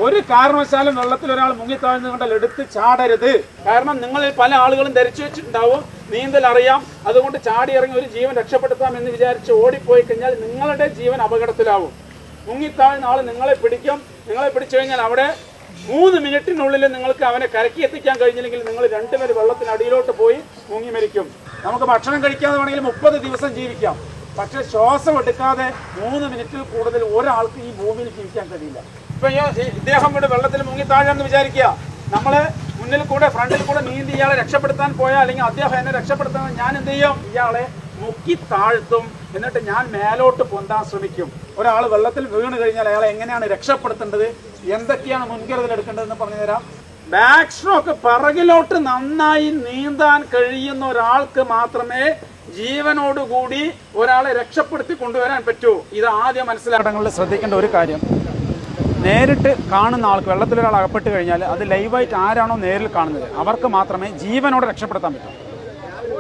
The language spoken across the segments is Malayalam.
ഒരു കാരണവശാലും വെള്ളത്തിൽ ഒരാൾ മുങ്ങിത്താഴ്ന്നുകൊണ്ടാൽ എടുത്ത് ചാടരുത്. കാരണം നിങ്ങളിൽ പല ആളുകളും ധരിച്ചു വെച്ചിട്ടുണ്ടാവും നീന്തൽ അറിയാം, അതുകൊണ്ട് ചാടി ഇറങ്ങി ഒരു ജീവൻ രക്ഷപ്പെടുത്താം എന്ന് വിചാരിച്ച് ഓടിപ്പോയി കഴിഞ്ഞാൽ നിങ്ങളുടെ ജീവൻ അപകടത്തിലാവും. മുങ്ങിത്താഴ്ന്ന ആൾ നിങ്ങളെ പിടിക്കും. നിങ്ങളെ പിടിച്ചു കഴിഞ്ഞാൽ അവിടെ 3 മിനിറ്റിനുള്ളിൽ നിങ്ങൾക്ക് അവനെ കരക്കി എത്തിക്കാൻ കഴിഞ്ഞില്ലെങ്കിൽ നിങ്ങൾ രണ്ടുപേരും വെള്ളത്തിനടിയിലോട്ട് പോയി മുങ്ങി മരിക്കും. നമുക്ക് ഭക്ഷണം കഴിക്കാതെ വേണമെങ്കിൽ 30 ദിവസം ജീവിക്കാം. പക്ഷെ ശ്വാസം എടുക്കാതെ 3 മിനിറ്റിൽ കൂടുതൽ ഒരാൾക്ക് ഈ ഭൂമിയിൽ ജീവിക്കാൻ കഴിയില്ല. ഇപ്പൊ ഇദ്ദേഹം ഇവിടെ വെള്ളത്തിൽ മുങ്ങി താഴെന്ന് വിചാരിക്കുക. നമ്മള് മുന്നിൽ കൂടെ ഫ്രണ്ടിൽ കൂടെ നീന്തി ഇയാളെ രക്ഷപ്പെടുത്താൻ പോയാൽ, അല്ലെങ്കിൽ അദ്ദേഹം എന്നെ രക്ഷപ്പെടുത്താൻ, ഞാൻ എന്ത് ചെയ്യും? ഇയാളെ മുക്കി താഴ്ത്തും. എന്നിട്ട് ഞാൻ മേലോട്ട് പൊന്താൻ ശ്രമിക്കും. ഒരാൾ വെള്ളത്തിൽ വീണ് കഴിഞ്ഞാൽ അയാളെ എങ്ങനെയാണ് രക്ഷപ്പെടുത്തേണ്ടത്, എന്തൊക്കെയാണ് മുൻകരുതൽ എടുക്കേണ്ടതെന്ന് പറഞ്ഞു തരാം. ബാക്ക് സ്ട്രോക്ക്, പിറകിലോട്ട് നന്നായി നീന്താൻ കഴിയുന്ന ഒരാൾക്ക് മാത്രമേ ജീവനോടുകൂടി ഒരാളെ രക്ഷപ്പെടുത്തി കൊണ്ടുവരാൻ പറ്റൂ. ഇത് ആദ്യം മനസ്സിലാക്കങ്ങളിൽ ശ്രദ്ധിക്കേണ്ട ഒരു കാര്യം, നേരിട്ട് കാണുന്ന ആൾക്ക് വെള്ളത്തിലൊരാൾ അകപ്പെട്ട് കഴിഞ്ഞാൽ അത് ലൈവായിട്ട് ആരാണോ നേരിൽ കാണുന്നത് അവർക്ക് മാത്രമേ ജീവനോടെ രക്ഷപ്പെടുത്താൻ പറ്റൂ.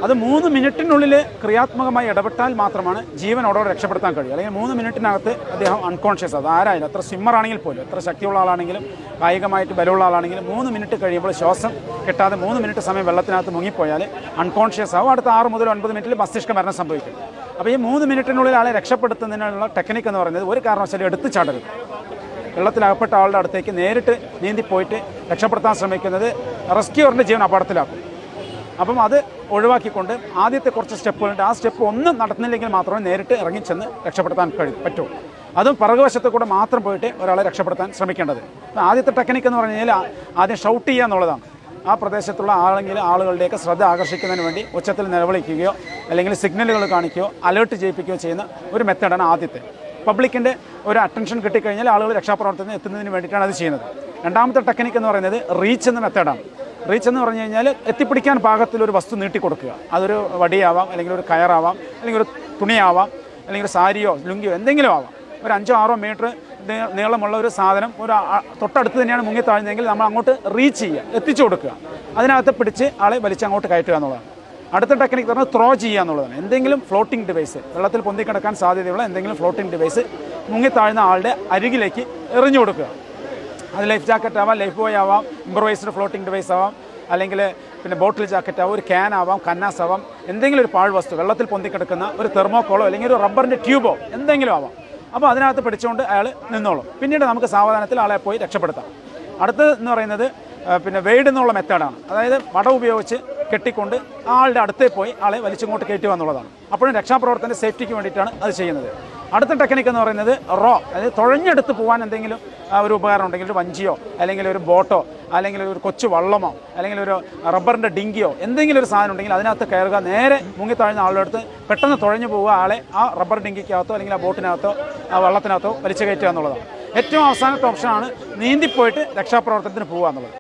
അത് 3 മിനിറ്റിനുള്ളിൽ ക്രിയാത്മകമായി ഇടപെട്ടാൽ മാത്രമാണ് ജീവനോടെ രക്ഷപ്പെടുത്താൻ കഴിയും. അല്ലെങ്കിൽ 3 മിനിറ്റിനകത്ത് അദ്ദേഹം അൺകോൺഷ്യസ്. അത് ആരായാലും, എത്ര സ്വിമ്മർ ആണെങ്കിൽ പോലും, എത്ര ശക്തിയുള്ള ആളാണെങ്കിലും കായികമായിട്ട് ബലമുള്ള ആളാണെങ്കിലും 3 മിനിറ്റ് കഴിയുമ്പോൾ ശ്വാസം കിട്ടാതെ 3 മിനിറ്റ് സമയം വെള്ളത്തിനകത്ത് മുങ്ങിപ്പോയാൽ അൺകോൺഷ്യസ് ആവും. അടുത്ത 6 മുതൽ 9 മിനിറ്റിൽ മസ്തിഷ്ക മരണം സംഭവിക്കും. അപ്പോൾ ഈ 3 മിനിറ്റിനുള്ളിൽ ആളെ രക്ഷപ്പെടുത്തുന്നതിനുള്ള ടെക്നിക്ക് എന്ന് പറയുന്നത് ഒരു കാരണവശാലും എടുത്ത് ചാടരുത്. വെള്ളത്തിലകപ്പെട്ട ആളുടെ അടുത്തേക്ക് നേരിട്ട് നീന്തിപ്പോയിട്ട് രക്ഷപ്പെടുത്താൻ ശ്രമിക്കുന്നത് റെസ്ക്യൂറിൻ്റെ ജീവൻ അപകടത്തിലാക്കും. അപ്പം അത് ഒഴിവാക്കിക്കൊണ്ട് ആദ്യത്തെ കുറച്ച് സ്റ്റെപ്പുകളുണ്ട്. ആ സ്റ്റെപ്പ് ഒന്നും നടത്തുന്നില്ലെങ്കിൽ മാത്രമേ നേരിട്ട് ഇറങ്ങിച്ചെന്ന് രക്ഷപ്പെടുത്താൻ പറ്റൂ. അതും പിറകുവശത്ത് കൂടെ മാത്രം പോയിട്ട് ഒരാളെ രക്ഷപ്പെടുത്താൻ ശ്രമിക്കേണ്ടത്. ആദ്യത്തെ ടെക്നിക്ക് എന്ന് പറഞ്ഞു കഴിഞ്ഞാൽ ആദ്യം ഷൗട്ട് ചെയ്യുക എന്നുള്ളതാണ്. ആ പ്രദേശത്തുള്ള ആളുകളുടെയൊക്കെ ശ്രദ്ധ ആകർഷിക്കുന്നതിന് വേണ്ടി ഉച്ചത്തിൽ നിലവിളിക്കുകയോ അല്ലെങ്കിൽ സിഗ്നലുകൾ കാണിക്കുകയോ അലേർട്ട് ചെയ്യിപ്പിക്കുകയോ ചെയ്യുന്ന ഒരു മെത്തേഡാണ് ആദ്യത്തെ. പബ്ലിക്കിൻ്റെ ഒരു അറ്റൻഷൻ കിട്ടിക്കഴിഞ്ഞാൽ ആളുകൾ രക്ഷാപ്രവർത്തനത്തിന് എത്തുന്നതിന് വേണ്ടിയിട്ടാണ് അത് ചെയ്യുന്നത്. രണ്ടാമത്തെ ടെക്നിക്ക് എന്ന് പറയുന്നത് റീച്ച് എന്ന മെത്തേഡാണ്. റീച്ച് എന്ന് പറഞ്ഞു കഴിഞ്ഞാൽ എത്തിപ്പിടിക്കാൻ പാകത്തിലൊരു വസ്തു നീട്ടിക്കൊടുക്കുക. അതൊരു വടിയാവാം, അല്ലെങ്കിൽ ഒരു കയറാവാം, അല്ലെങ്കിൽ ഒരു തുണിയാവാം, അല്ലെങ്കിൽ ഒരു സാരിയോ ലുങ്കിയോ എന്തെങ്കിലും ആവാം. ഒരു 5-6 മീറ്റർ നീളമുള്ള ഒരു സാധനം തൊട്ടടുത്ത് തന്നെയാണ് മുങ്ങി താഴ്ന്നതെങ്കിൽ നമ്മൾ അങ്ങോട്ട് റീച്ച് ചെയ്യുക, എത്തിച്ചു കൊടുക്കുക. അതിനകത്ത് പിടിച്ച് ആളെ വലിച്ച് അങ്ങോട്ട് കയറ്റുക എന്നുള്ളതാണ്. അടുത്ത ടെക്നിക്ക് പറഞ്ഞാൽ ത്രോ ചെയ്യുക എന്നുള്ളതാണ്. എന്തെങ്കിലും ഫ്ലോട്ടിംഗ് ഡിവൈസ്, വെള്ളത്തിൽ പൊന്തിക്കിടക്കാൻ സാധ്യതയുള്ള എന്തെങ്കിലും ഫ്ലോട്ടിംഗ് ഡിവൈസ് മുങ്ങിത്താഴ്ന്ന ആളുടെ അരികിലേക്ക് എറിഞ്ഞു കൊടുക്കുക. അത് ലൈഫ് ജാക്കറ്റ് ആവാം, ലൈഫ് ബോയ് ആവാം, ഇംപ്രവൈസ്ഡ് ഫ്ലോട്ടിംഗ് ഡിവൈസ് ആവാം, അല്ലെങ്കിൽ പിന്നെ ബോട്ടിൽ ജാക്കറ്റ് ആവാം, ഒരു ക്യാൻ ആവാം, കന്നാസ് ആവാം, എന്തെങ്കിലും ഒരു പാഴ്വസ്തു വെള്ളത്തിൽ പൊന്തിക്കിടക്കുന്ന ഒരു തെർമോക്കോളോ അല്ലെങ്കിൽ ഒരു റബ്ബറിൻ്റെ ട്യൂബോ എന്തെങ്കിലും ആവാം. അപ്പോൾ അതിനകത്ത് പിടിച്ചുകൊണ്ട് അയാൾ നിന്നോളും. പിന്നീട് നമുക്ക് സാവധാനത്തിൽ ആളെ പോയി രക്ഷപ്പെടുത്താം. അടുത്തത് എന്ന് പറയുന്നത് പിന്നെ വെയ്ഡ് എന്നുള്ള മെത്തേഡാണ്. അതായത് വട ഉപയോഗിച്ച് കെട്ടിക്കൊണ്ട് ആളുടെ അടുത്തേ പോയി ആളെ വലിച്ചിങ്ങോട്ട് കയറ്റുക എന്നുള്ളതാണ്. അപ്പോഴും രക്ഷാപ്രവർത്തന സേഫ്റ്റിക്ക് വേണ്ടിയിട്ടാണ് അത് ചെയ്യുന്നത്. അടുത്ത ടെക്നിക്ക് എന്ന് പറയുന്നത് റോ, അതായത് തുഴഞ്ഞെടുത്ത് പോകാൻ എന്തെങ്കിലും ഒരു ഉപകരണം ഉണ്ടെങ്കിൽ, ഒരു വഞ്ചിയോ അല്ലെങ്കിൽ ഒരു ബോട്ടോ അല്ലെങ്കിൽ ഒരു കൊച്ചു വള്ളമോ അല്ലെങ്കിൽ ഒരു റബ്ബറിൻ്റെ ഡിങ്കിയോ എന്തെങ്കിലും ഒരു സാധനം ഉണ്ടെങ്കിൽ അതിനകത്ത് കയറുക, നേരെ മുങ്ങിത്താഴ്ന്ന ആളുടെ അടുത്ത് പെട്ടെന്ന് തുഴഞ്ഞു പോവുക, ആളെ ആ റബ്ബർ ഡിങ്കിക്കകത്തോ അല്ലെങ്കിൽ ആ ബോട്ടിനകത്തോ ആ വള്ളത്തിനകത്തോ വലിച്ചു കയറ്റുക എന്നുള്ളതാണ്. ഏറ്റവും അവസാനത്തെ ഓപ്ഷനാണ് നീന്തിപ്പോയിട്ട് രക്ഷാപ്രവർത്തനത്തിന് പോകുക എന്നുള്ളത്.